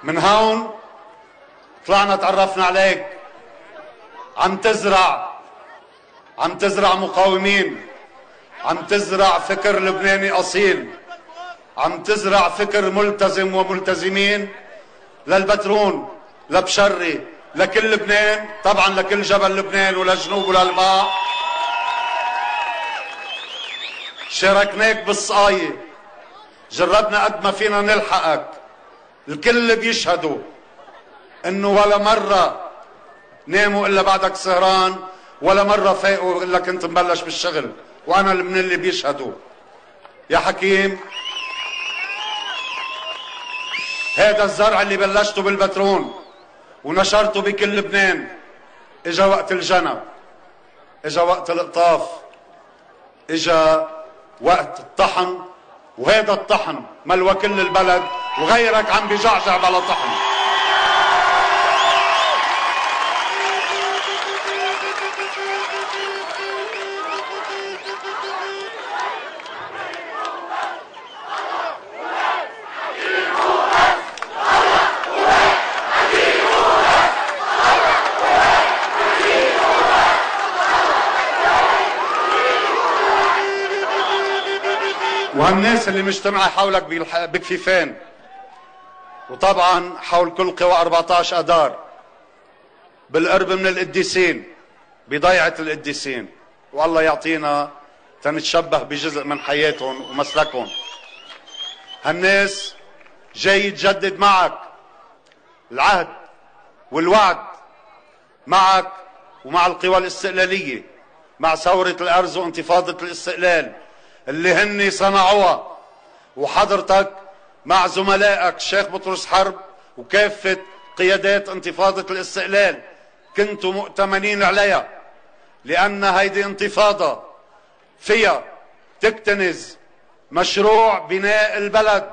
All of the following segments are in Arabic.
من هون طلعنا تعرفنا عليك. عم تزرع مقاومين، عم تزرع فكر لبناني أصيل، عم تزرع فكر ملتزم وملتزمين للبترون، لبشري، لكل لبنان، طبعا لكل جبل لبنان ولجنوب وللباع. شاركناك بالسقاية، جربنا قد ما فينا نلحقك. الكل بيشهدوا انه ولا مرة ناموا الا بعدك سهران، ولا مرة فاقوا الا كنت مبلش بالشغل، وانا من اللي بيشهدوا. يا حكيم، هذا الزرع اللي بلشته بالبترون ونشرته بكل لبنان، اجا وقت الجنى، اجا وقت القطاف، اجا وقت الطحن، وهذا الطحن ملوى كل البلد، وغيرك عم بيجعجع بلا طحن. وهالناس اللي مجتمعة حولك بكفيفين، وطبعا حول كل قوى 14 اذار، بالقرب من القديسين، بضيعة القديسين، والله يعطينا تنتشبه بجزء من حياتهم ومسلكهم. هالناس جاي تجدد معك العهد والوعد، معك ومع القوى الاستقلالية، مع ثورة الأرز وانتفاضة الاستقلال اللي هن صنعوها، وحضرتك مع زملائك الشيخ بطرس حرب وكافة قيادات انتفاضة الاستقلال كنتوا مؤتمنين عليها، لأن هيدي انتفاضة فيها تكتنز مشروع بناء البلد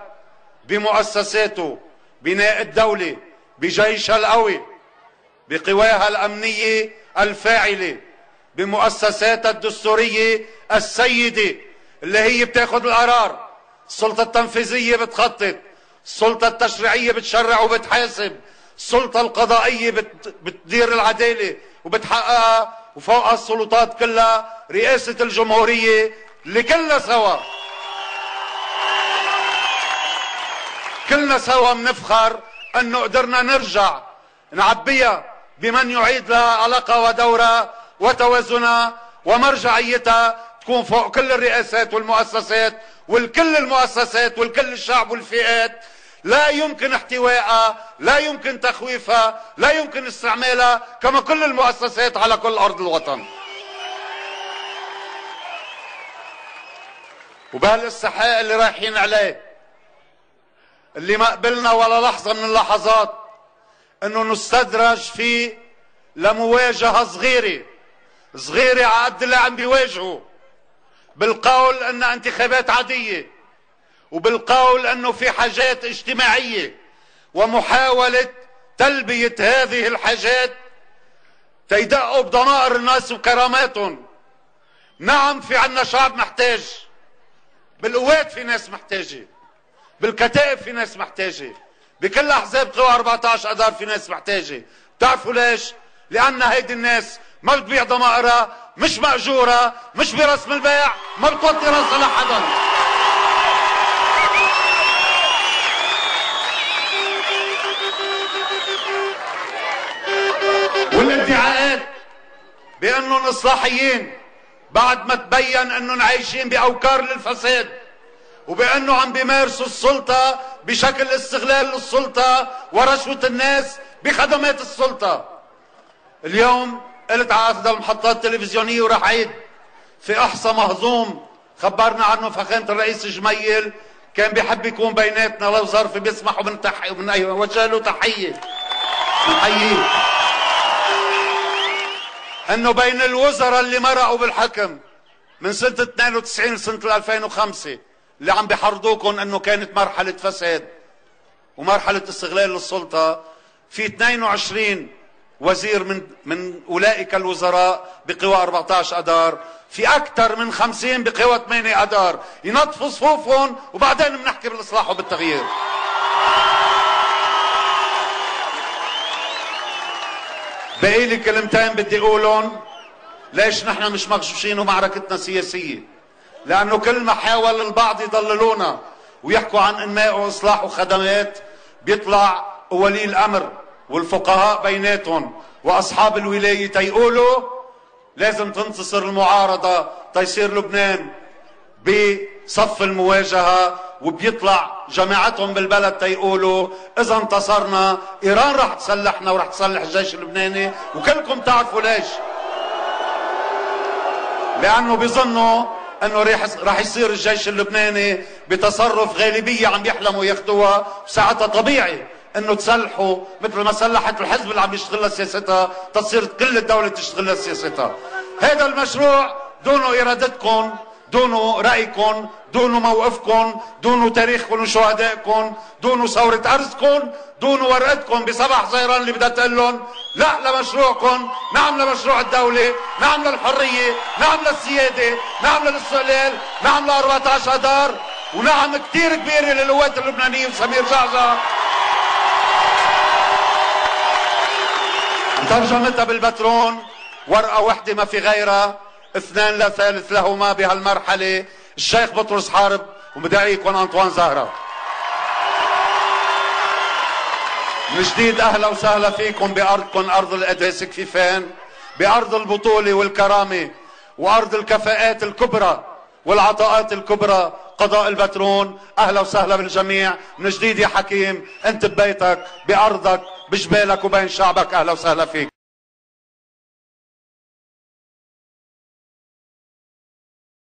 بمؤسساته، بناء الدولة بجيشها القوي، بقواها الأمنية الفاعلة، بمؤسساتها الدستورية السيدة اللي هي بتاخد القرار، السلطة التنفيذية بتخطط، السلطة التشريعية بتشرع وبتحاسب، السلطة القضائية بتدير العدالة وبتحققها، وفوق السلطات كلها رئاسة الجمهورية اللي كلنا سوا بنفخر انه قدرنا نرجع نعبيها بمن يعيد لها علاقة ودورة وتوازنها ومرجعيتها، تكون فوق كل الرئاسات والمؤسسات والكل المؤسسات والكل الشعب والفئات، لا يمكن احتوائها، لا يمكن تخويفها، لا يمكن استعمالها، كما كل المؤسسات على كل أرض الوطن. وبهالاستحقاق اللي رايحين عليه، اللي ما قبلنا ولا لحظة من اللحظات انه نستدرج فيه لمواجهة صغيرة على قد اللي عم بيواجهوا، بالقول انها انتخابات عادية، وبالقول انه في حاجات اجتماعية، ومحاولة تلبية هذه الحاجات تيدقوا بضمائر الناس وكراماتهم. نعم، في عنا شعب محتاج، بالقوات في ناس محتاجة، بالكتائب في ناس محتاجة، بكل احزاب قوى 14 اذار في ناس محتاجة. بتعرفوا ليش؟ لان هيدي الناس ما بتبيع ضمائرها، مش مأجورة، مش برسم البيع، ما بتوطي راسها لحدا. والادعاءات بانهم اصلاحيين بعد ما تبين انهم عايشين باوكار للفساد، وبانه عم بيمارسوا السلطة بشكل استغلال للسلطة ورشوة الناس بخدمات السلطة. اليوم قلت على احدى المحطات التلفزيونية وراح عيد، في احصى مهضوم خبرنا عنه فخامة الرئيس جميل، كان بيحب يكون بيناتنا لو ظرف بيسمح وجه له تحية، نحييه، انه بين الوزراء اللي مرقوا بالحكم من سنة 92 لسنة 2005 اللي عم بيحرضوكم انه كانت مرحلة فساد ومرحلة استغلال للسلطة، في 22 وزير من اولئك الوزراء بقوى 14 اذار، في اكثر من 50 بقوى 8 اذار، ينظفوا صفوفهم وبعدين بنحكي بالاصلاح وبالتغيير. بقي لي كلمتين بدي اقولهم. ليش نحن مش مغشوشين ومعركتنا سياسية؟ لانه كل ما حاول البعض يضللونا ويحكوا عن انماء واصلاح وخدمات، بيطلع ولي الامر والفقهاء بيناتهم واصحاب الولاية تيقولوا لازم تنتصر المعارضة تيصير لبنان بصف المواجهة، وبيطلع جماعتهم بالبلد تيقولوا اذا انتصرنا ايران رح تسلحنا ورح تسلح الجيش اللبناني. وكلكم تعرفوا ليش. لانه بيظنوا انه رح يصير الجيش اللبناني بتصرف غالبية عم يحلموا ياخذوها، وساعتها طبيعي انه تسلحوا مثل ما سلحت الحزب اللي عم يشتغلها سياستها، تصير كل الدولة تشتغلها سياستها. هذا المشروع دون ارادتكم، دون رأيكم، دون موقفكم، دون تاريخكم وشهدائكم، دون ثورة أرزكم، دون ورقتكم ب7 حزيران اللي بدها تقول لهم لا لمشروعكم، نعم لمشروع الدولة، نعم للحرية، نعم للسيادة، نعم للاستقلال، نعم ل 14 أذار، ونعم كثير كبيرة للقوات اللبنانية وسمير جعجع. ترجمتها بالبترون ورقة وحدة ما في غيرها، 2 لا ثالث لهما بهالمرحلة، الشيخ بطرس حارب ومدعيكم أنطوان زهرة. من جديد أهلا وسهلا فيكم بأرضكم، أرض القداسة كفيفان، بأرض البطولة والكرامة وأرض الكفاءات الكبرى والعطاءات الكبرى، قضاء البترون. أهلا وسهلا بالجميع من جديد يا حكيم، أنت ببيتك بأرضك بجبالك وبين شعبك، أهلا وسهلا فيك.